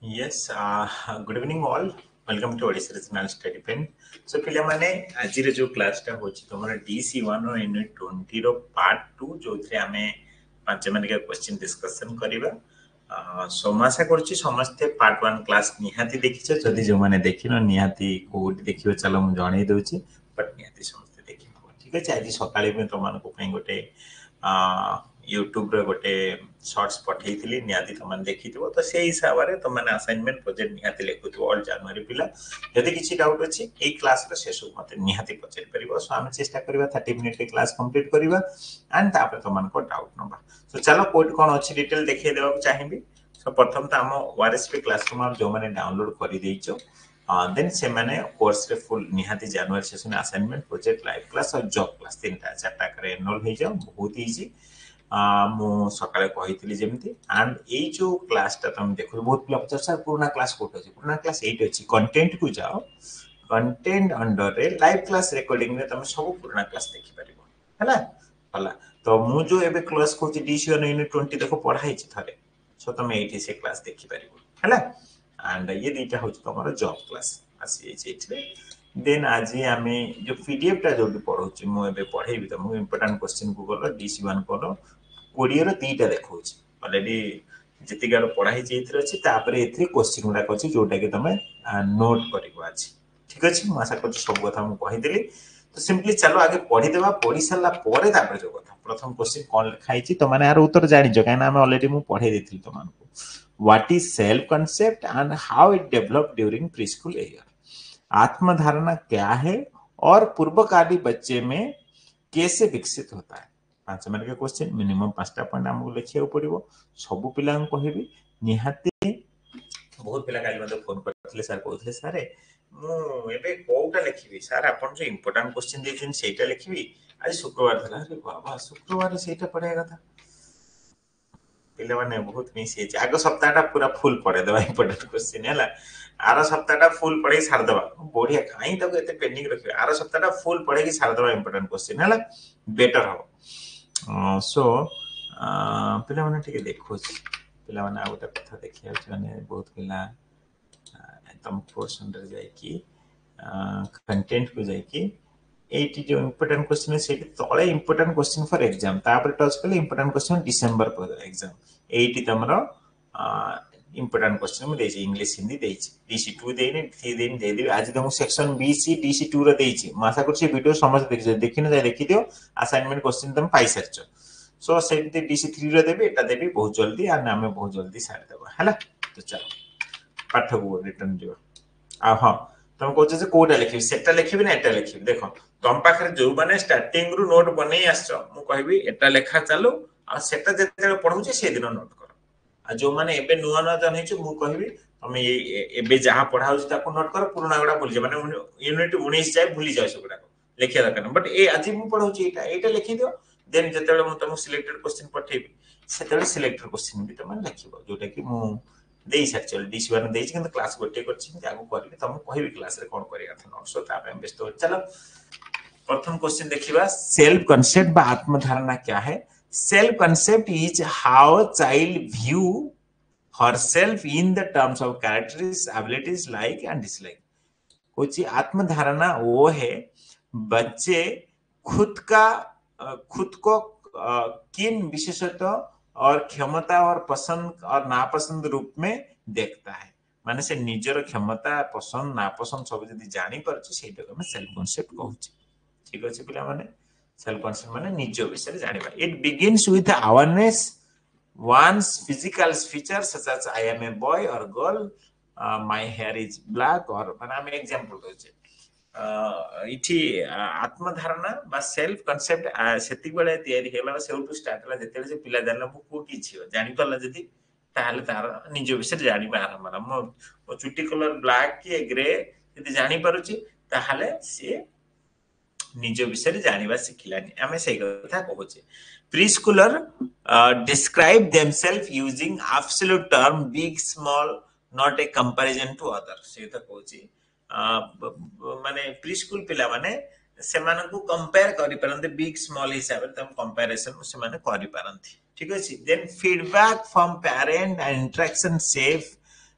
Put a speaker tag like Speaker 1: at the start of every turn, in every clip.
Speaker 1: Yes, good evening all. Welcome to Odisha Regional Study Pen. So पिला माने आज रे जो क्लास टा होची तमरा DC1 और यूनिट 20 रो पार्ट 2 जो थे आमे 5 मिनट का क्वेश्चन डिस्कशन करिबा। समाशा करछि समस्त पार्ट 1 क्लास निहाती देखिछ जदि जो माने देखिनो निहाती कोड देखियो चलो मु जणै दउछि बट निहाती समस्त देखिनो। ठीक अछि आज सकाळे में तमान को पई गोटे यूट्यूब रे गोटे शॉर्ट्स पठेइथिली निहाती तमान देखिथिबो तो सेही हिसाब रे तमान असाइनमेंट प्रोजेक्ट निहाती लेखुथिबो ऑल जनवरी पिला यदि किछि डाउट अछि ए क्लास रे शेष मते निहाती पचारि परिबो सो हम चेष्टा करबा 30 मिनिट के क्लास कंप्लीट करबा एंड तापर तमान को डाउट नबा सो चलो कोड कोन अछि डिटेल देखै देबा चाहिबी सो प्रथम त हम ओआरएसपी क्लासरूम आप जो माने डाउनलोड करि देइछो देन से माने कोर्स रे फुल निहाती जनवरी session assignment project live class और जॉब क्लास तीनटा चारटा करे एनरोल हो जाओ बहुत इजी मु सकाळे कहितली जेमती एंड ए जो क्लास ता तुम देखो बहुत पिला पचास सर पुराना क्लास कोट अछि पुराना क्लास 8 अछि कंटेंट को जाओ कंटेंट अंडर रे लाइव क्लास रिकॉर्डिंग रे तुम सब पुराना क्लास देखि परिबो हैला हला तो मु जो एबे क्लास को DC1 यूनिट 20 देखो पढाई छि थरे सो तुम एठी से क्लास देखि परिबो हैला एंड ये दीटा हो तुम जॉब क्लास आसी एठी देन आज आमे जो पीडीएफ टा जो पढौ मु एबे पढेबी तुमको इंपोर्टेंट क्वेश्चन को गलो DC1 को कोड़िए दीटा देखा अलरेडी जी पढ़ाई अच्छी क्वेश्चन गुड़ाक अच्छी जोटा कि तुम नोट कर आज ठीक अच्छे मुझे आशा कर सब कथा मुझे तो सिंपली चलो आगे पढ़ीदे पढ़ी सारा जो कथा प्रथम क्वेश्चन कौन लिखाई तुम यार उत्तर जान कहीं अलरेडी मुझे पढ़े दी तुमको what is self concept and how it develop during preschool year आत्मधारणा क्या है और पूर्वकाली बच्चे में कैसे विकसित होता है 5 मिनट के क्वेश्चन मिनिमम 5टा पॉइंट हमको लिखिया पड़ो सब पिला कहबी निहाती बहुत पिला काली मते फोन करथिले सर कहथिले सर मु एबे कोउटा लिखिबी सर आपन जो इंपोर्टेंट क्वेश्चन देछन सेटा लिखिबी आज शुक्रवार थला अरे बाबा शुक्रवार सेटा पढ़ेगा था पिला माने बहुत मिस हे आगो सप्ताहटा पूरा फुल पढ़े देबा इंपोर्टेंट क्वेश्चन हैला आरो सप्ताहटा फुल पढ़े सार देबा बढ़िया काई तक एते पेंडिंग रखिबे आरो सप्ताहटा फुल पढ़े की सार देबा इंपोर्टेंट क्वेश्चन हैला बेटर हो सो पिला माने ठीक देखो पिला माने आ गोटे कथा देखिया माने बहुत पिला तुम पोर्शन रे जाय कि कंटेंट को जाय कि एटी जो इंपोर्टेंट क्वेश्चन है सेटी तळे इंपोर्टेंट क्वेश्चन फॉर एग्जाम तापर टच करले इंपोर्टेंट क्वेश्चन डिसेंबर पर एग्जाम एटी तमरो इंपोर्टेंट क्वेश्चन में देछि इंग्लिश हिंदी देछि DC2 देने 3 दिन दे दिबे आज तुम सेक्शन BC DC2 रे देछि मासा करछि वीडियो समझ देखि न जाय देखि दियो असाइनमेंट क्वेश्चन तुम पाई सरछ सो सेटी DC3 रे देबे एटा देबे बहुत जल्दी आ नामे बहुत जल्दी सार देबो हैला तो चलो पाठ को रिटर्न दियो आ हां तुम कहछ जे कोडा लिखि सेटा लिखिबि ना एटा लिखिबि देखो तुम पाखरे जो माने स्टार्टिंग रु नोट बनै आछो मु कहबी एटा लेखा चालू आ सेटा जेते पढौ छै से दिन नोट करो आ जो माने एबे नुवा न जानै छै मु कहबी तुम एबे जहां पढाउ छै ताको नोट करो पुराना गुडा भूल जे माने यूनिट 19 जाय भूली जाय सब गुडा लिखिया दरकार बट ए आज मु पढौ छै एटा लिखि दियो देन जेते मु तुम सिलेक्टेड क्वेश्चन पठेबी सेते सिलेक्टेड क्वेश्चन भी तुम लिखिबो जोटा कि मु देई एक्चुअली DC1 देई किंतु क्लास गोटे करछि आगु करबी तुम कहबी क्लास रे कोन करिया था नोट्स ता पे व्यस्त हो चलो प्रथम क्वेश्चन देखिबा सेल्फ कांसेप्ट बा आत्मधारणा क्या है self concept is how child view herself in the terms of characteristics abilities like and dislike कुछ आत्मधारणा वो है बच्चे खुद को किन विशेषता और क्षमता और पसंद और नापसंद रूप में देखता है माने से निजर क्षमता पसंद नापसंद सब जदी जानि परछि सेटा को हम सेल्फ कांसेप्ट कहू छी ठीक अछि पिला माने सेल्फ कांसेप्ट माने निज विषय जानिबा it begins with awareness one's physical features such as I am a boy or girl, my hair is black or মানে আমি एग्जांपल দଉଛି इठी आत्मधारणा बा सेल्फ कांसेप्ट सेति बेले तयारी हेला सेउटु स्टार्ट होला जेते जे पिला जानला मु को की छियो जानि परला जदी ताहले तार निज विषय जानिबा आरंभ होला मो चुटी कलर ब्लैक की ग्रे जदी जानि पारुची ताहले से निज विषय जानिबा सिखिलानी आमे सेही कथा कहूचे preschooler describe themselves using absolute term big small not a comparison to other से तो कहूची माने प्रीस्कूल पिला माने सेमान को कंपेयर करि परंते बिग स्मॉल हिसाब रे तम कंपैरिजन से माने करि परंती ठीक अछि then feedback from parent and interaction shape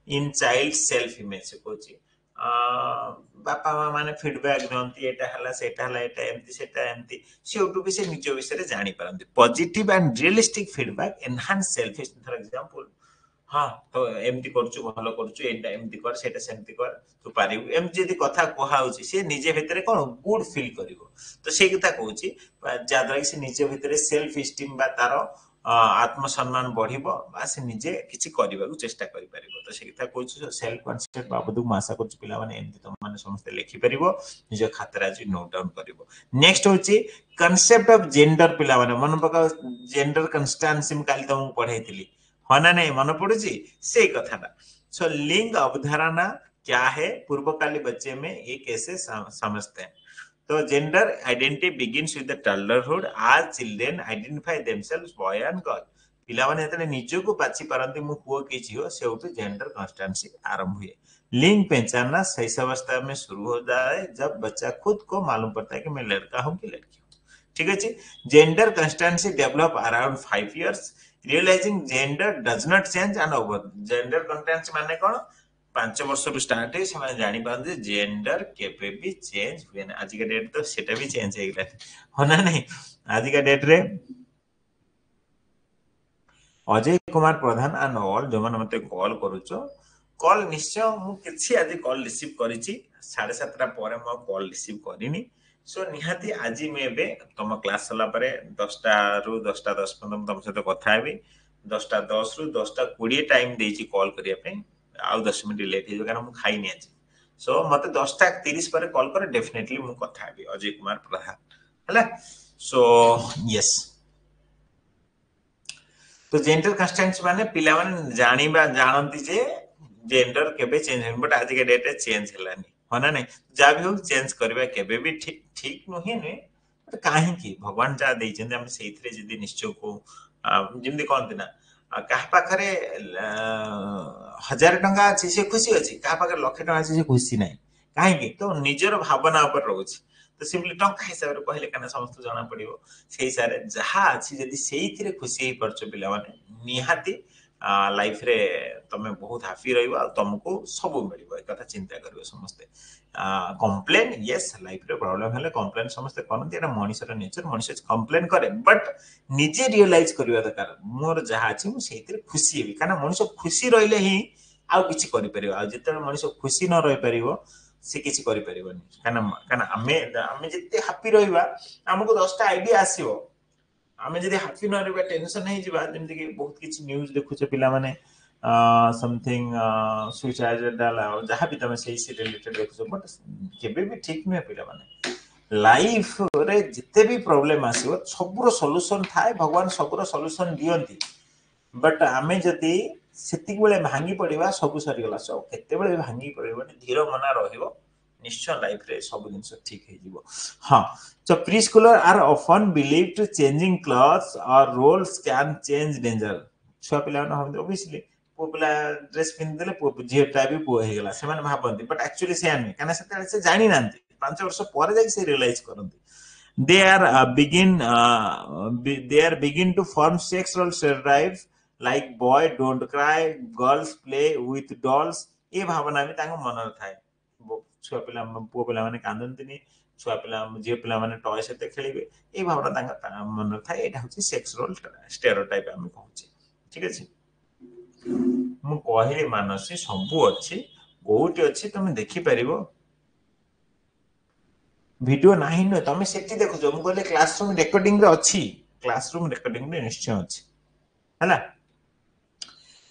Speaker 1: in child self image कहूँ बापा माँ माने फीडबैक दिखती एटा हला सेटा हला एटा एमती सेटा एमती सेउटु भी से निज विषय जानी पारंती positive and realistic feedback enhance self for example हाँ तो एमती करछु भलो करछु एटा एमती कर सेटा सेमती कर तू पारिबु एमती जदी कथा कोहा होची से निजे भितरे कोन गुड फील करिवो तो से कथा कहूची जाद्रा कि से निजे भितरे सेल्फ एस्टीम बा तारो आत्मसम्मान बढ़िबो बा से निजे किछि करिबाकू चेष्टा करि परिबो तो से कथा कहूची सेल्फ कॉन्सेप्ट बाबदू म आशा करछु पिला माने एमती तुम माने समस्त लिखि परिबो निज खातारे आज नोट डाउन करिबो नेक्स्ट होची कांसेप्ट ऑफ जेंडर पिला माने मन पका जेंडर कंस्टेंसी म काली तुमको पढाइतिली हाँ ना नहीं मन पड़ू से कथा सो लिंग अवधारणा क्या है पूर्वकाली बच्चे में ये कैसे समझते हैं तो gender identity begins with the toddlerhood as children identify themselves boy and girl पिला माने जतने निजो को बाछि पारंती मु पुओ कि झियो सेउटु जेंडर कॉन्स्टेंसी आरंभ हुए लिंग पहचानना शैशवावस्था में शुरू हो जाए जब बच्चा खुद को मालूम पड़ता है कि मैं लड़का हूं कि लड़की हूं ठीक है gender constituency develop around 5 years realizing gender does not change and over gender content माने कोन 5 वर्ष रु स्टार्ट है समय जानि पाते जेंडर केबे भी चेंज हुए ना आज का डेट तो सेटा भी चेंज हे गेला होना नहीं आज का डेट रे अजय कुमार प्रधान एंड ऑल जो मन मते कॉल करूचो कॉल निश्चय मु किछि आज कॉल रिसीव करिछि 7:30 पर म कॉल रिसीव करिनी सो निहाती आज मैं तुम क्लास सला 10टा रु 10:10 तुम सहित कथा हेबी 10:10 रु 10:20 टाइम देछि कॉल करिया पे आ 10 मिनिट लेट हे कारण मु खाइनी आज सो मते 10:30 पर कॉल कर डेफिनेटली मु कथा हेबी अजय कुमार प्रधान हला सो यस तो जेंडर कंस्टेंट्स माने पिला माने जानिबा जानंती जे जेंडर केबे चेंज हो बट आज के डेट रे चेंज हलानी होना नहीं जा भी हो चेंज करबा केबे भी ठीक ठीक नहे ने बट काहे की भगवान जा देइ जंदे हम सेइथरे जदी निश्चय को जिंदी कोन ना कहा पाखरे 1000 टंका अछि से खुशी अछि कहा पाखरे लाख टंका अछि से खुशी नाही काहे की तो निजर भावना ऊपर रहउछि तो सिंपली टंका हिसाब रे कहले कना समस्त जाना पड़िबो सेहि सारे जहा अछि जदी सेइथरे खुशी हे परछ पिला माने निहाती लाइफ रे तमे बहुत हैप्पी रहइबो आ तुमको सब मिलिबो ए कथा चिंता करिवो समस्त कंप्लेन यस लाइफ रे प्रॉब्लम हेले कंप्लेन समस्त करनती एटा मनुष्यर नेचर मनुष्य कंप्लेन करे बट निजे रियलाइज करिवा दरकार मोर जहा अछि मु सेइथरे खुशी हेबी काना मनुष्य खुशी रहिले ही आउ किछि करि परिबो आ जते मनुष्य खुशी न रहि परिबो से किछि करि परिबोनी काना काना हमें जते हैप्पी रहिबा हमको 10टा आईडिया आसीबो आमे जदी हैप्पी न रहबा टेंशन हे जिबा जेमति कि बहुत किछि न्यूज़ देखुछे पिला माने समथिंग सुसाइडल जहाँ भी तुम से रिलेटेड देखो बट केबे भी ठीक नुहे पिला माने लाइफ रे जिते भी प्रॉब्लम आसीबो सबरो सॉल्यूशन थाए भगवान सबरो सॉल्यूशन दियंती बट आमे जदी सेतिक बेले भांगी पड़िबा सब सरी गला सब केते बेले भांगी पड़िबो धीर मना रहिबो निश्चय लाइफ रे सब दिन ठीक हे जिवो हां so preschooler are often believed to changing clothes or roles can change danger छुआ पिला न हम obviously पो पिला ड्रेस पिन देले पो जे टाइप पो हे गला से माने भाबंती बट एक्चुअली से आनी काना से जानि नांती 5 वर्ष पर जाई से realise करंती they are begin to form sexual stereotypes like boy don't cry girls play with dolls ए भावना भी तांग मन थाए छुआ पिला पो पिला माने कांदंतीनी छुआ पिला जे पिला माने टॉय सहित खेलिबे ए भावना तांग मन थाए एटा होची सेक्सुअल स्टेरियोटाइप हम कहूची ठीक अछि मु कहिले मानसी सबु अछि कोउटी अछि तुम देखि परिबो वीडियो नाही न तुम सेठी देखो जो मु कहले क्लासरूम रिकॉर्डिंग रे अछि क्लासरूम रिकॉर्डिंग रे निश्चय अछि हला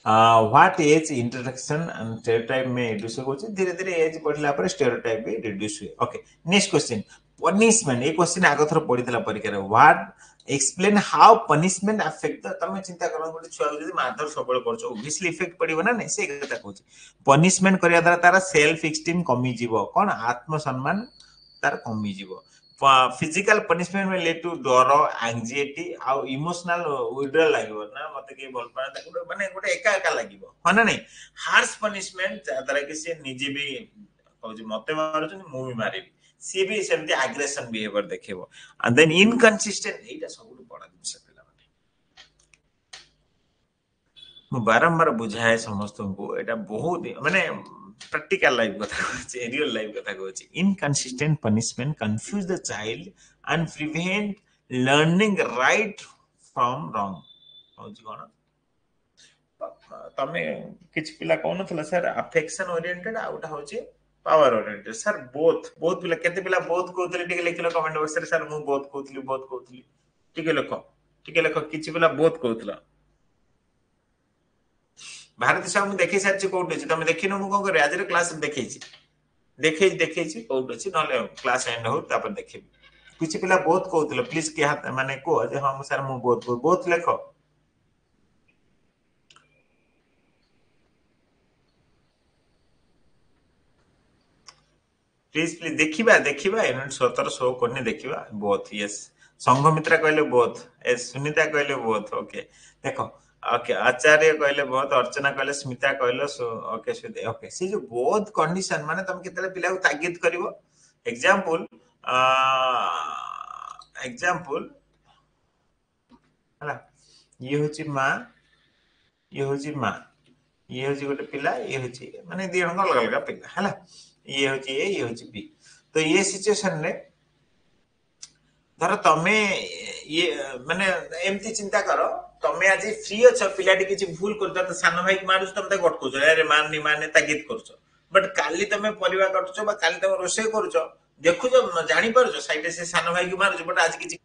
Speaker 1: what as introduction and stereotype में रिड्यूस होची धीरे धीरे एज बढ़ला पर स्टेरियोटाइप भी रिड्यूस हुए ओके नेक्स्ट क्वेश्चन पनिशमेंट ए क्वेश्चन आगो थर पढितला परीक्षा रे what explain how punishment affect तमे चिंता करो गोटे छुआ जदी माधर सबल करछो ऑब्वियसली इफेक्ट पड़िबो ना नै से कथा कहूची पनिशमेंट करिया द्वारा तारा सेल्फ एस्टीम कमी जीवो कोन आत्मसम्मान तार कमी जीवो फिजिकल पनिशमेंट में लेड टू डर एंजाइटी आ इमोशनल विड्रॉल लागिवो ना मते के बोल पाना ताको माने गोटे एका एका लागिवो हना नै हार्श पनिशमेंट तारा के से निजे भी कहूची मते मारछ मु भी मारिबी सी भी सेमती एग्रेशन बिहेवियर देखेबो एंड देन इनकंसिस्टेंट एटा सब बड़ा जिंस पिला माने ମୁଁ ବାରंबार बुझाए समस्त को एटा बहुत माने प्रैक्टिकल लाइफ कथा कहछि रियल लाइफ कथा कहछि inconsistent punishment confuse the child and prevent learning right from wrong होछि कोन तमे किछ पिला कोन थला सर अफेक्शन ओरिएंटेड आउटा होछि पावर ओरिएंटेड सर बोथ पिला केते पिला बोथ कोथले टिके लिखलो कमेंट बॉक्स रे सर मु बोथ कोथली टिके लिखो किछ पिला बोथ कोथला भारती साहब मु देखि सारछि कोउट अछि तमे देखिनो मु कोन करे आज रे क्लास देखै छी कोउट अछि नले क्लास एंड हो तापर देखि कुछ पिला बहुत कहउतले प्लीज के हाथ माने को जे हम सर मु बहुत लेखो प्लीज देखिबा एनोट 17 शो करने देखिबा बहुत यस संघमित्रा कहले बहुत ए सुनीता कहले बहुत ओके देखो ओके आचार्य कहले बहुत अर्चना कहले स्मिता कहले ओके ओके सी जो बहुत कंडीशन माने तुम केतले पिला को तागिद करिवो एग्जांपल एग्जांपल हला ये होची मां ये होची मां ये होची गोटे पिला ये होची माने दी जण अलग अलग पिला हला ये होची ए ये होची बी तो ये सिचुएशन रे धर तमे ये माने एमती चिंता करो तमे आज फ्री अछ पिलाटी किछि भूल करता तो सान भाई मारुछ तमे ताक अटकुछ अरे माननी माने तागिद करछ बट काली तमे परिवा कटछ बा काली तमे रोसे करछ देखुछ जानि परछ साइड से सान भाई की मारुछ बट आज किछि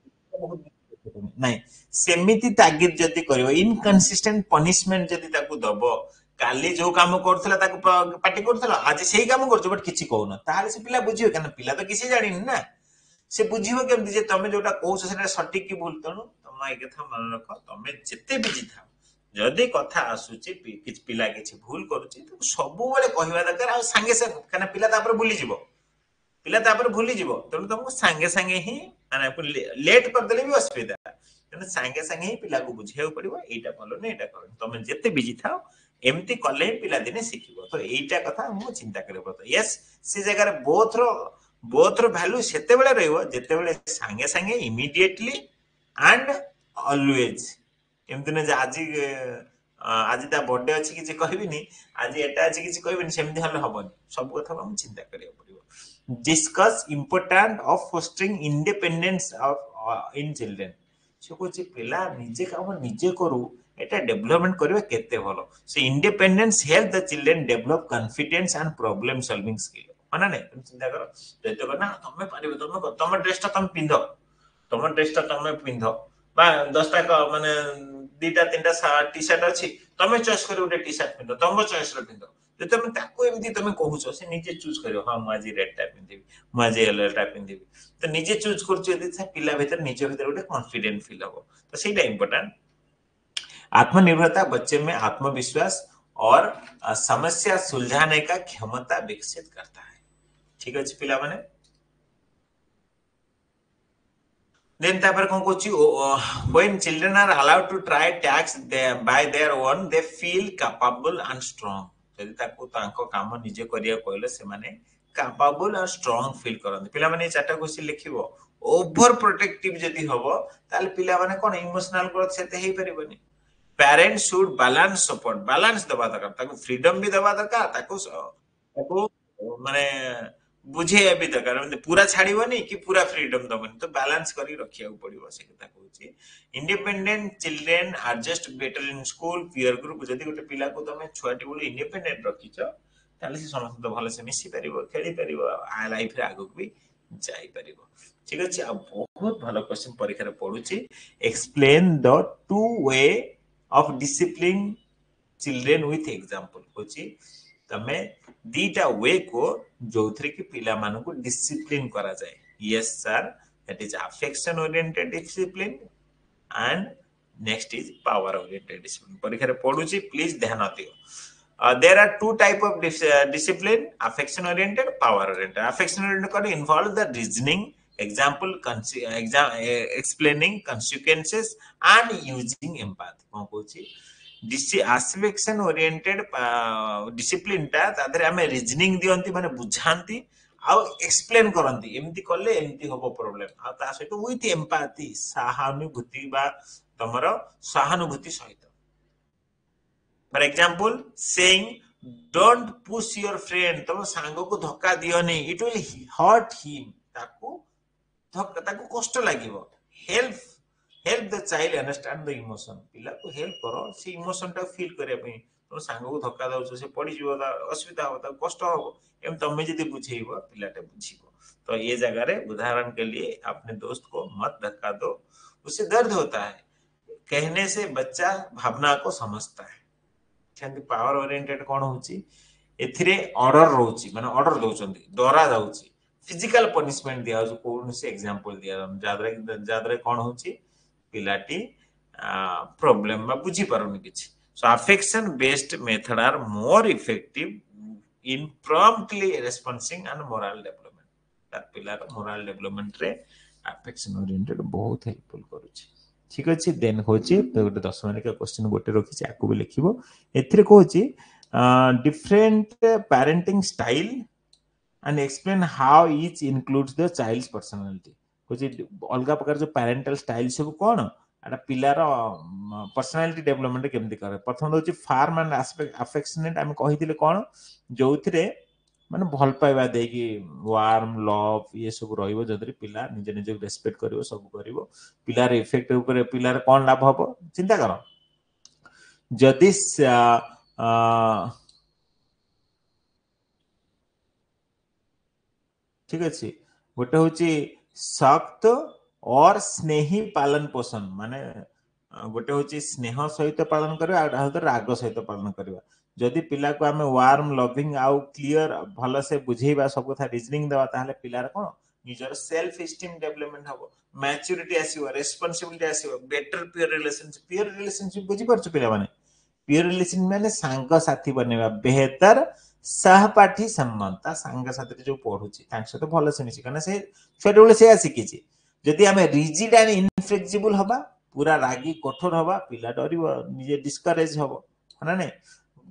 Speaker 1: नहीं सेमिति तागिद जति करिवो इनकंसिस्टेंट पनिशमेंट जति ताकू दबो काली जो काम करथला ताकू पार्टी करथला आज सेही काम करछ बट किछि कहउना ताले से पिला बुझियो कना पिला तो किछि जानिन ना से बुझियो केमति जे तमे जोटा कहउछ सेटा सटीक की भूल तनु तमे ए कथा मन रख तमे जते बिजी था जदि कथा आसुची किछ पिला किछि भूल करूची तो सब बेले कहिवा दरकार आ संगे संगे कना पिला तापर भूली जिवो पिला तापर भूली जिवो तनु तुमको संगे संगे ही माने लेट कर देले भी असुविधा तनु संगे संगे ही पिला को बुझेउ पड़िबो एटा भलो ने एटा कर तमे जते बिजी थाओ एमती कले पिला दिने सिखिबो तो एटा कथा मु चिंता करबो तो यस से जगह रे बोथ रो वैल्यू सेते बेले रहइबो जेते बेले संगे संगे इमीडिएटली एंड ऑलवेज एमती ने आज आज ता बर्थडे अछि कि जे कहबिनी आज एटा अछि कि जे कहबिनी सेमती हले हबनी सब कथा हम चिंता करियो पड़िबो discuss important of fostering independence of in children से कुछ पिला निजे काम निजे करू एटा डेवलपमेंट करबे केते भलो से independence help the children develop confidence and problem solving skill माने ने तुम चिंता करो जते ना तमे पारिबो तमे ड्रेस ता तमे पिंधो तमे ड्रेस ता तमे पिंधो बा 10 टा माने दीटा तीनटा टी शर्ट अछि तमे चॉइस करू उटे टी शर्ट पिंधो तमे चॉइस रो पिंधो जे तमे ताको एमती तमे कहूछो से निजे चूज करियो हां माजी रेड टाइप पिंधिबी माजी येलो टाइप पिंधिबी तो निजे चूज करछु यदि से पिला भीतर निजे भीतर उटे कॉन्फिडेंट फील हो तो सेटा इंपोर्टेंट आत्मनिर्भरता बच्चे में आत्मविश्वास और समस्या सुलझाने का क्षमता विकसित करता है ठीक अछि पिला माने then तापर कोन Kochi when children are allowed to try tasks by their own they feel capable and strong यदि ताको तांको काम निजे करिया कहले से माने capable और strong feel करन पिला माने चारटा कोसी लिखिबो ओवर प्रोटेक्टिव जदी हबो ताले पिला माने कोन इमोशनल ग्रोथ सेते हेई परिबनी पेरेंट्स शुड बैलेंस दबा दरकार ताको फ्रीडम भी दबा दरकार ताको माने बुझे अभी तक मतलब पूरा छाड़ीबनी कि पूरा फ्रीडम दबनी तो बैलेंस करी रखिया पड़िबो से कथा कहूची independent children are just better in school peer group जदी गोटे पिला को तमे छुआटी बोली इंडिपेंडेंट रखिछ ताले से समस्त तो भले से मिसी परिबो खेली परिबो आ लाइफ रे आगु भी जाई परिबो ठीक अछि आ बहुत भलो क्वेश्चन परीक्षा रे पडुची explain the two way of discipline children with example कोची तमे दीटा वे को जोथरे की पिला मानु को डिसिप्लिन करा जाए yes sir that is affection oriented discipline and next is power oriented discipline परीक्षा रे पडुची प्लीज ध्यान दियो there are two type of discipline affection oriented power oriented affection oriented को involve the reasoning example explaining consequences and using empathy कोन कोची affection oriented discipline ता तादरे हमें रीजनिंग दियंती माने बुझांती आ एक्सप्लेन करंती एमती करले एमती होबो प्रॉब्लम आ ता सहित विथ एम्पैथी सहानुभूति बा तमरो सहानुभूति सहित for example saying don't push your friend, तुम सांग को धक्का दियो नहीं, इट विल हर्ट हिम, ताकू कष्ट लागिवो। Help help the child understand the emotion, पिला को हेल्प करो से इमोशन टा फील करिया पई। तुम सांग को धक्का दउछ से पड़ी जीवो, असुविधा हो, कष्ट हो, एम तमे जदी बुझेइबो पिलाटे बुझिबो। तो ये जगह रे उदाहरण के लिए अपने दोस्त को मत धक्का दो, उसे दर्द होता है, कहने से बच्चा भावना को समझता है। सेमती पावर ओरिएंटेड कोन होची, एथिरे ऑर्डर रोची, माने ऑर्डर दउचंदी, डरा जाउची, फिजिकल पनिशमेंट दिया हो, कोन से एग्जांपल दिया जादरे कोन होची, पिलाटी प्रॉब्लम में बुझी पारुनी किछि। So affection based method are more effective in promptly responsing and moral development. तार पिलार मोरल डेवलपमेंट रे अफेक्शन ओरिएंटेड बहुत हेल्पफुल करूची। ठीक अछि, देन होची गोटे 10 मिनिट का क्वेश्चन गोटे रखिछि, आकु भी लिखिबो। एथिरे कहूची different parenting style and explain how each includes the child's personality. कहूची अलग प्रकार जो पेरेंटल स्टाइल सब कोन एटा पिलार पर्सनालिटी डेवलपमेंट केमति करे। प्रथम होची फार्म एंड अफेक्शनेट, हम कहिथिले कोन जोथिरे माने भल पाइबा देकी वार्म लव ये सब रहिबो, जदि पिला निजे निजे रेस्पेक्ट करिवो, सब करिवो, पिलार इफेक्ट ऊपर पिलार कोन लाभ हबो चिंता करो। जदि ठीक अच्छे, गोटे हूँ सख्त और स्नेही पालन पोषण, माने गोटे हूँ स्नेह सहित पालन करवा, राग सहित पालन करवा। जदि पिला को आम वार्म लविंग आउ क्लियर भल से बुझेबा, सब कथा रिजनिंग देवा, ताहले पिलार कोन निजर सेल्फ एस्टीम डेवलपमेंट हबो, मैच्योरिटी आसीबो, रेस्पोंसिबिलिटी आसीबो, बेटर पीयर रिलेशनशिप बुझी परछ पिला माने। पीयर रिलेशन माने सांग साथी बनेबा, बेहतर सहपाठी संबंध, ता सांग साथी जो पढुची तांक सहित भल से मिसी, कना से छोटे बेले से शिखिची। जदि आमे रिजिड एंड इनफ्लेक्सिबल हबा, पूरा रागी कठोर हबा, पिला डरिबो, निजे डिस्करेज हबो, हना नै।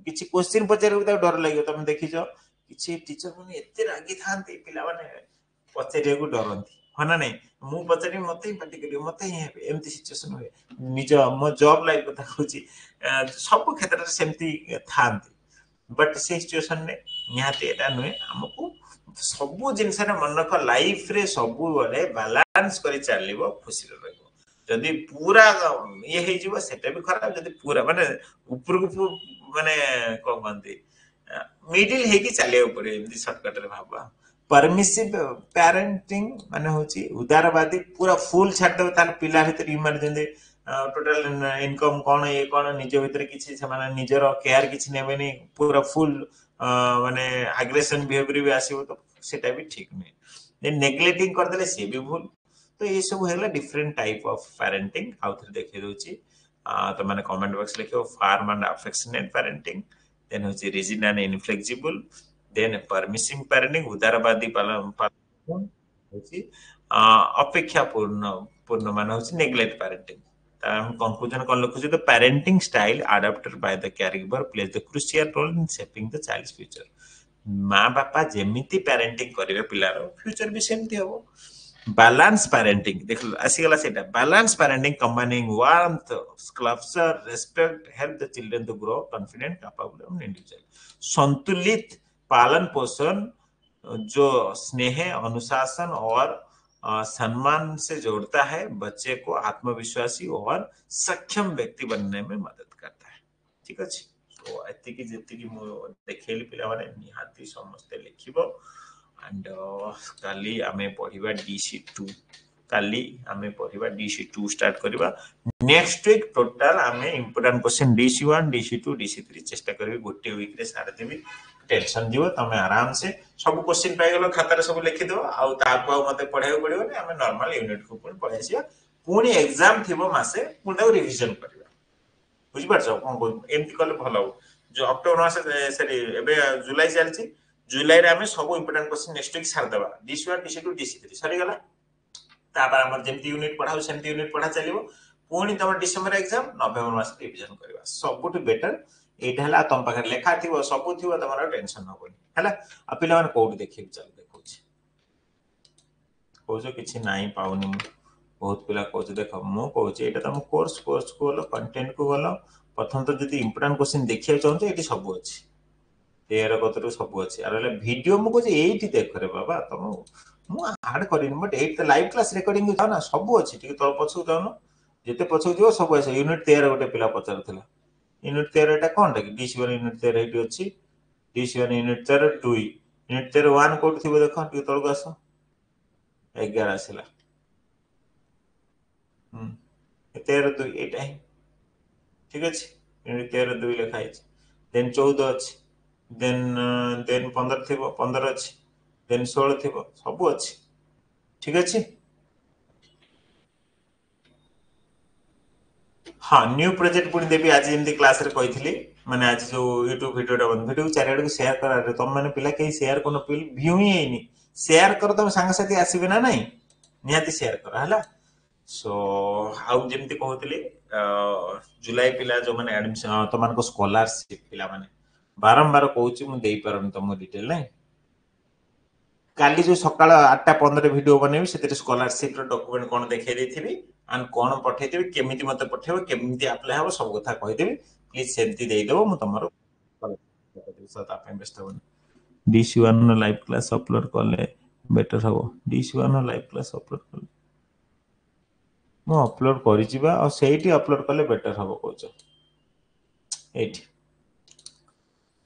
Speaker 1: किछि क्वेश्चन पचारे ता डर लागियो, तमे देखिजो किछि टीचर माने एते रागी थांती, पिला माने पचारे को डरंती, हना नै। मु पचारे मते ही पार्टी करियो, मते ही एमती सिचुएशन होय। निज मो जॉब लाइफ कथा कहूची, सब क्षेत्र में सेमती थांती, बट से सिचुएशन ने निहाती एटा नुहे, हमको सब जिनस मन रख लाइफ रे सब बड़े बैलेंस कर चलो, खुशी रहिबो। जदि पूरा ये हे जीवो सेटा भी खराब, जदि पूरा माने ऊपर को माने कोन कहंती मिडिल हे की चलियो पड़े, एमती शॉर्टकट रे भाबा। परमिसिव पेरेंटिंग माने होची उदारवादी, पूरा फुल छाड़ दो तार पिला भीतर इमरजेंसी टोटल इनकम कौन ये कौन निज भीतर किसी से माने निजर केयर किसी नेबेनी, पूरा फुल माने एग्रेशन बिहेवियर भी आसीबो, तो सेटा भी ठीक नहीं। देन नेग्लेक्टिंग कर देले से भी भूल। तो ये सब हेला डिफरेंट टाइप ऑफ पेरेंटिंग, आउ थरे देखि दोची। तो माने कमेंट बॉक्स लिखो firm and affectionate parenting, then होची rigid and inflexible, then permissive parenting उदारवादी पालन होची, अपेक्षा पूर्ण पूर्ण माने होची नेग्लेक्ट पेरेंटिंग। कंक्लूजन कौन लिखुचे, the parenting style adopted by the caregiver plays the crucial role in shaping the child's future. माँ बापा जेमिति पेरेंटिंग करिवे पिलार फ्यूचर भी सेमती हबो। बैलेंस पेरेंटिंग देख आसीगला सेटा, balance parenting combining warmth, structure, respect help the children to grow confident, capable and individual. संतुलित पालन पोषण जो स्नेह, अनुशासन और सम्मान से जोड़ता है, बच्चे को आत्मविश्वासी और सक्षम व्यक्ति बनने में मदद करता है। ठीक अछि, तो एतिकी जेतिकी मो देखेली पिला माने निहाती समस्त लिखिबो। एंड काली आमे पढिबा DC2, काली आमे पढिबा DC2 स्टार्ट करबा। नेक्स्ट वीक टोटल आमे important question DC1 DC2 DC3 चेष्टा करबी गोटे वीक रे सार देबी। टेंशन जीव, तमे आराम से सब क्वेश्चन पाई गलो, खाता रे सब लिखि दो, आ ताको आ मते पढाइयो पडियो ने, आमे नॉर्मल यूनिट को पुणी पढाइसिया, पुणी एग्जाम थिबो मासे पुणी ताको रिवीजन करबा। बुझि परछो कोन एमति करले भलो हो। जो अक्टोबर मासे सरी एबे जुलाई चलछि, जुलाई रे आमे सब इंपोर्टेंट क्वेश्चन नेक्स्ट वीक सार देबा, DC1 DC2 DC3 सरी गला। तापर हमर जेमति यूनिट पढाउ सेमति यूनिट पढा चलिबो, पुणी तमर डिसेंबर एग्जाम नवेम्बर मास रिवीजन करबा। सबुठ बेटर एटा हला तम पाखर लेखा थिबो, सबु थिबो, तमर टेंशन नबनी हला। आ पिला माने कोड देखि चल देखौछि, कोजो किछि नाही पाउनी। बहुत पिला कोच देखो, मु कहूछि एटा तम कोर्स को गलो, कंटेंट को गलो, प्रथम तो जदि इंपोर्टेंट क्वेश्चन देखिए चाहते ये सब अच्छी तेर कतरू सब अच्छी आर वीडियो मुझे ये देख रे बाबा तुम मुझे हार्ड कर बट ये लाइव क्लास रिकॉर्डिंग जाओ ना सब अच्छी टे तल पछक जाऊन जिते पछक जीव सब आस यूनिट 13 गोटे पिला पचार यूनिट 13 एटा कौन टा DC 1 यूनिट 13 ये अच्छी DC 1 यूनिट 13 2 यूनिट 13 1 कोड थी देख टे तलक आस 11 आसला 13 2 एटा ही ठीक अच्छे यूनिट 13 2 लिखाई देन 14 अच्छी देन 15 थी 15 अच्छी देन 16 थी सब अच्छी ठीक अच्छे हाँ न्यू प्रोजेक्ट पुणी देवी आज जमी क्लास रे कही माने आज जो यूट्यूब वीडियो चारिआड को शेयर कर तुम मैंने पिला कहीं शेयर कर भ्यू ही है शेयर कर तुम सांगसाथी आसबे ना नहीं निहाती शेयर कर है सो आउ जमी कहते जुलाई पिला जो मैंने एडमिशन तुम स्कॉलरशिप पिला माने बारंबार कहूँ मुझे पारनी तुम डिटेल ना काली जो सकाळ 8:15 वीडियो बनैबी से स्कॉलरशिप डॉक्यूमेंट कौन देखई थी एंड कौन पठेदेवी केमी मत पठेब केमी आप्लाय हम सब कथा कहीदेवी प्लीज सेमती देदेव मुझे तुम व्यस्त हूँ DC1 लाइव क्लास अपलोड कले बेटर हम DC1 लाइव क्लास अपलोड कले मु अपलोड कर अपलोड कले बेटर हम कौच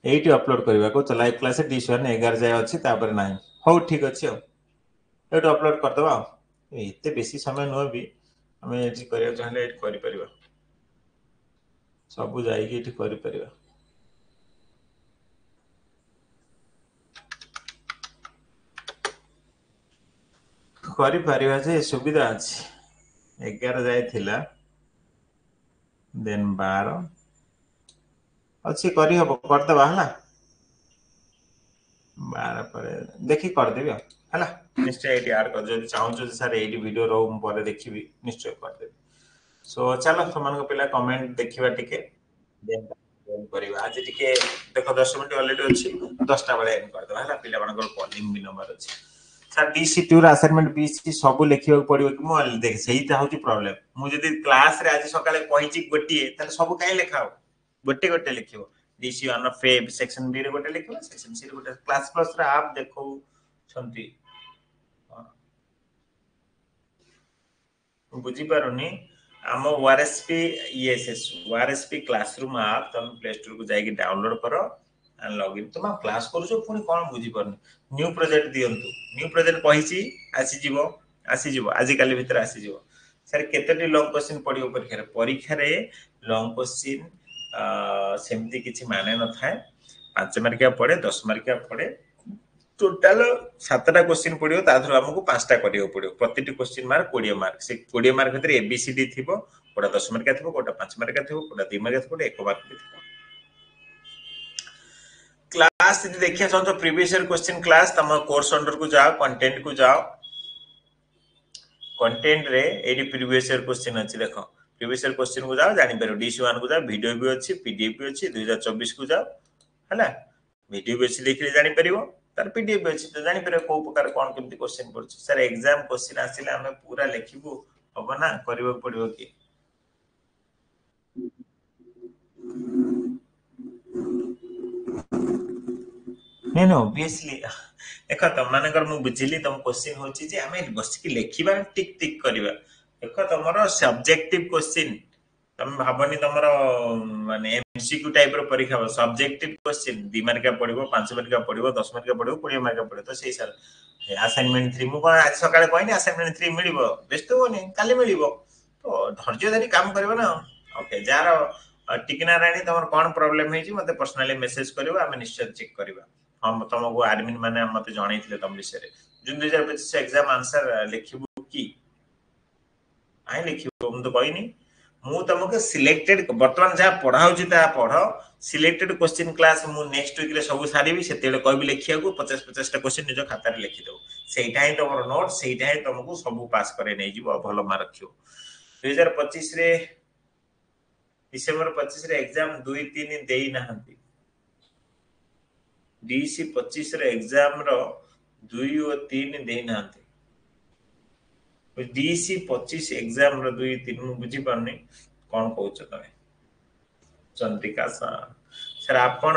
Speaker 1: ये अपलोड करने को लाइव क्लास DC1 11 जाए अच्छी ना हो ठीक अच्छे ये अपलोड करदे एत बेसी समय नुह भी आम ये चाहिए कर सब जाइए कर सुविधा अच्छी 11 जाए देन 12 अच्छी करदेवा है 12 पर देखी करदेवी है निश्चय ये आड कर चाहूँ सर ये वीडियो रो देखी निश्चय करदेवी सो चलो तुम पिला कमेंट देखा टिके आज टिके देख 10 मिनट अलरेडी अच्छी 10टा बेले एंड करदेवा है पिला कॉलिंग भी नंबर अच्छी सर DC2 असाइनमेंट BC सब लिखा पड़ो कि मुझे देख सहीटा हूँ प्रॉब्लम मुझे क्लास रे आज सकाळे कहि गोटे ताले सब कहीं लिखा हो गोटे गोटे लिख DC1 फेब सेक्शन बी रे गोटे लिख सेक्शन सी रे गोटे क्लास प्लस रे आप देखो छंती बुझी पारुनी आम ORSP ESS ORSP क्लासरूम आप तुम प्ले स्टोर को जाके डाउनलोड करो एंड लॉगिन तुम क्लास करूछो पुनी कोन बुझी पारुनी न्यू प्रोजेक्ट दियंतु न्यू प्रोजेक्ट कहिची आसी जीवो आज काली भीतर आसी जीवो सर केतेटी लॉन्ग क्वेश्चन पडियो परीक्षा रे लॉन्ग क्वेश्चन सेमती किछि माने न थाए 5 मार्किया पड़े 10 मार्किया पड़े टोटाल 7टा क्वेश्चन पड़ो ताधर आमको 5टा करियो पड़ो प्रति क्वेश्चन मार्क 20 मार्क से 20 मार्क भीतर ABCD थिबो कोटा 10 मार्किया थिबो कोटा 5 मार्किया थिबो कोटा 2 मार्किया थिबो 1 मार्क भी थिबो क्लास यदि देखिए चाहो प्रीवियस ईयर क्वेश्चन क्लास तम कोर्स अंडर को जाओ कंटेंट को जाओ कंटेंट रे एडी प्रीवियस ईयर क्वेश्चन अछि देखो प्रीवियस ईयर क्वेश्चन को जाओ जानि पारो DC1 को जाओ वीडियो भी अछि PDF भी अछि 2024 को जाओ हला वीडियो भी अछि देखले जानि परिबो तार PDF भी अछि तो जानि पारो को प्रकार कोन केमति क्वेश्चन पड़छ सर एग्जाम क्वेश्चन आसिले हमें पूरा लिखिबो हबो ना करबो पड़िबो कि नहीं ऑब्वियसली देख तुम मानकर मु बुझिली तुम क्वेश्चन होची जे हमें बस की लिखिबा टिक टिक करबा देख तुमरो सब्जेक्टिव क्वेश्चन तुम भाबनी तुमरो माने MCQ टाइप रो परीक्षा हो सब्जेक्टिव क्वेश्चन 2 मार्क का पड़िबो 5 मार्क का पड़िबो 10 मार्क का पड़िबो 20 मार्क का पड़िबो तो सही सर असाइनमेंट 3 मु आज सकाळे कहनी असाइनमेंट 3 मिलिबो व्यस्त होनी काली मिलिबो तो धैर्य धरी काम करबो ना ओके जार टिकना राणी तमर कोन प्रॉब्लम हेची मते पर्सनली मेसेज करबो हम निश्चय चेक करबा हम तुमको एडमिन माने मते जणाइथिले तुम विषय जून 2025 एग्जाम आंसर लिखिबो की आइ लिखिबो हम तो कहनी मु तुमको सिलेक्टेड वर्तमान जहा पढाउची ता पढ सिलेक्टेड क्वेश्चन क्लास मु नेक्स्ट वीक रे सब सारीबी सेतेले कहबी लिखिया को 50 टा क्वेश्चन निज खाता रे लिखि दो सेइटा ही तमरो नोट सेइटा ही तुमको सब पास करे नै जीवो भलो मार्क रखियो 2025 रे डिसेंबर 25 रे एग्जाम 2 3 देई नाहंती DC 25 रे एग्जाम रो 2 और 3 देई नाहंती DC 25 एग्जाम रो 2 3 मु बुझी पारनी कोन कहउछ तमे चंद्रिका सर आपण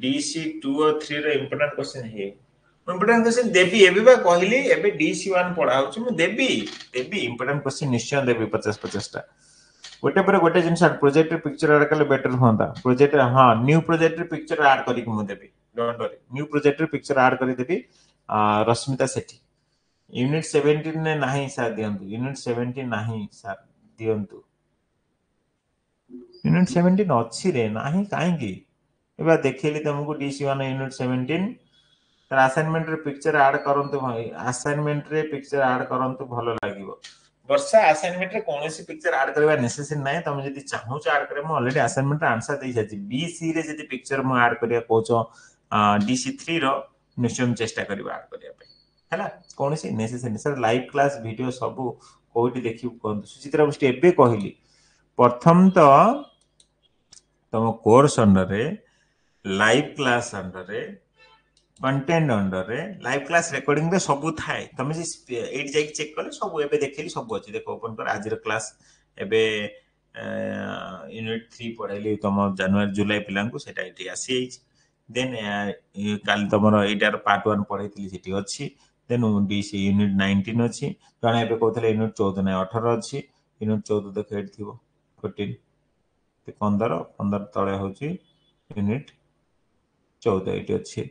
Speaker 1: DC2 और 3 रो इंपोर्टेंट क्वेश्चन है इंपोर्टेंट क्वेश्चन देबी एबे बा कहली एबे DC1 पढ़ा होछ मु देबी इंपोर्टेंट क्वेश्चन निश्चय देबी 50 टा गोटे पर गोटे जिन प्रोजेक्ट पिक्चर ऐड कले बेटर होता प्रोजेक्ट हां न्यू प्रोजेक्ट पिक्चर ऐड करी मु देबी don't worry new project picture add करी देबी रश्मिता सेठी यूनिट 17 ने नाही सर दियंतु यूनिट 17 नाही सर दियंतु यूनिट 17 अच्छी रे नाही काहे की एबा देखैली तुमको DC1 यूनिट 17 तर असाइनमेंट रे पिक्चर ऐड करंतु भाई असाइनमेंट रे पिक्चर ऐड करंतु भलो लागिवो वर्षा असाइनमेंट रे कोनोसी पिक्चर ऐड करबा नेसेसरी नै तमे जदी चाहू छ ऐड करे म ऑलरेडी असाइनमेंट रे आंसर दे जाछि BC रे जदी पिक्चर म ऐड करिया कोचो DC3 रो निश्चय चेष्टा करबा ऐड करिया पे हैला कोनोसी necessary sir live class video सब कोठी देखि कोन सुचित्रा स्टेप पे कहली प्रथम तो तम कोर्स अंडर रे लाइव क्लास अंडर रे कंटेंट अंडर रे लाइव क्लास रिकॉर्डिंग रे सब थाए तमे जे 8 जाई चेक करले सब एबे देखली सब अछि देखो ओपन कर आज रे क्लास एबे यूनिट 3 पढाइली तम जनवरी जुलाई पिलां को सेटा इटी आसी देन काल तमरो एटार पार्ट 1 पढाइतली सेटी अछि देन DC यूनिट 19 अछि जने एबे कहथले यूनिट 14 नै 18 अछि यूनिट 14 देखेट थिबो 14 ते 15 तळे होची यूनिट 14 एटी अछि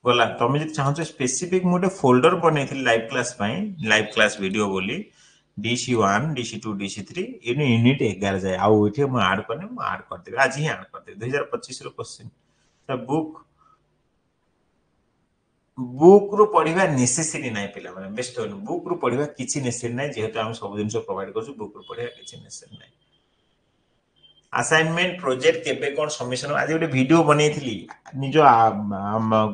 Speaker 1: गला तमे जे चाहछो स्पेसिफिक मोटे फोल्डर बनेथिल लाइव क्लास पई लाइव क्लास वीडियो बोली DC1 DC2 DC3 in unit 11 जाय आउ एठी म ऐड करने म ऐड कर देबे आज ही ऐड कर देबे 2025 रो क्वेश्चन त बुक रो पढिबा नेसेसरी नै पिला माने बेस्ट होन बुक रो पढिबा किछि नेसेसरी नै जेहेतु हम सब दिन प्रोवाइड करछु बुक रो पढिबा किछि नेसेसरी नै असाइनमेंट प्रोजेक्ट केबे कोन सबमिशन आज ଗୋଟେ वीडियो बनेइथिली निजो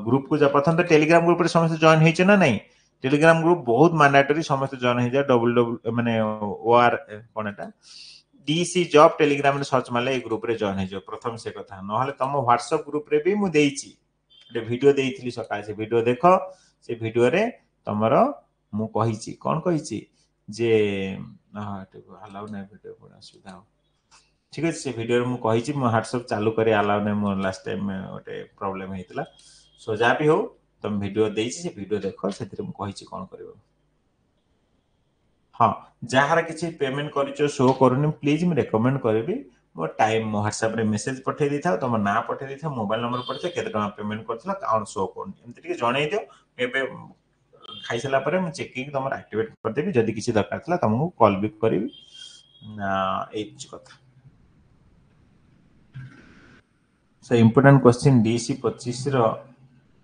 Speaker 1: ग्रुप को जा प्रथम तो टेलीग्राम ग्रुप रे समस्त जॉइन हेचे ना नहीं टेलीग्राम ग्रुप बहुत मैंडेटरी समस्त जॉइन हे जा www माने OR कोनटा DC जॉब टेलीग्राम रे सर्च माले ए ग्रुप रे जॉइन हे जो प्रथम से कथा न हले तम WhatsApp ग्रुप रे भी मु देइची ଗୋଟେ वीडियो देइथिली सकाळ से वीडियो देखो से वीडियो रे तमरो मु कहिची कोन कहिची जे हां अलाउ नै वीडियो पुरा सुविधा ठीक है से वीडियो मु कहिची मु WhatsApp चालू करे अलाउ नै मो लास्ट टाइम ओटे प्रॉब्लम हेतिला सो जा भी हो तुम वीडियो देइची से वीडियो देखो सेतिर मु कहिची कोन करबो हां जहार किछि पेमेंट करिचो शो करूनी प्लीज मु रेकमेंड करबी मो टाइम मो WhatsApp रे मेसेज पठे दी था तुम ना पठे दी था मोबाइल नंबर पठे केते टका पेमेंट करथला काउंट शो कोन एमति के जणै दियो एबे खाइ सला परे मु चेकिंग तमर एक्टिवेट कर देबी जदी किछि दरकार थला तुमको कॉल भी करबी ना एच कथा So important question DC 25 रो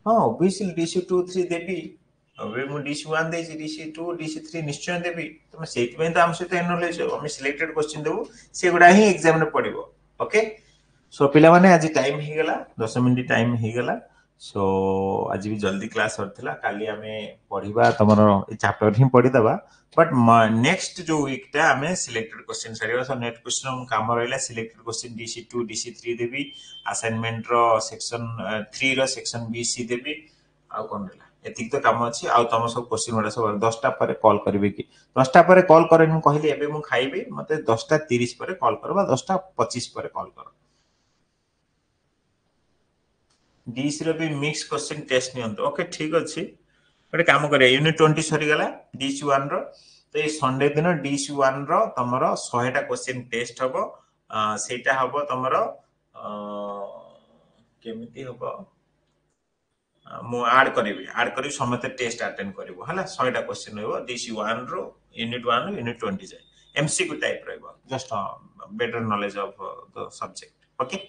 Speaker 1: हां ऑब्वियसली DC2 3 देबी अबे मु DC1 देछि DC2 DC3 निश्चय देबी तुम सेति में त हम सहित नॉलेज हम सिलेक्टेड क्वेश्चन देबो से गुडा ही एग्जाम में पड़िबो ओके सो पिला माने आज टाइम ही गेला 10 मिनिट टाइम ही गेला सो आज भी जल्दी क्लास होतला काली हमें पढिबा तमरो ए चैप्टर ही पढि दबा बट नेक्स्ट जो वीक ता हमें सिलेक्टेड क्वेश्चन सरियो सो नेक्स्ट क्वेश्चन हम काम रहला सिलेक्टेड क्वेश्चन DC2 DC3 देबी असाइनमेंट रो सेक्शन 3 रो सेक्शन BC देबी आ कोन रहला एतिक तो काम अछि आ तम सब क्वेश्चन वाला सब 10 टा पर कॉल करबे की 10 टा पर कॉल करे हम कहली एबे मु खाइबे मते 10 टा 30 पर कॉल करबा 10 टा 25 पर कॉल कर DC रो भी मिक्स क्वेश्चन टेस्ट नियंतो ओके ठीक अछि गोटे काम करे यूनिट 20 सरी गला DC1 रो तो ए संडे दिन DC1 रो तमरो 100 टा क्वेश्चन टेस्ट हबो सेटा हबो तमरो केमिति हबो मु ऐड करी समते टेस्ट अटेंड करबो हला 100 टा क्वेश्चन होबो DC1 रो यूनिट 1 रो यूनिट 20 जाय MCQ टाइप रहबो just better knowledge of the subject okay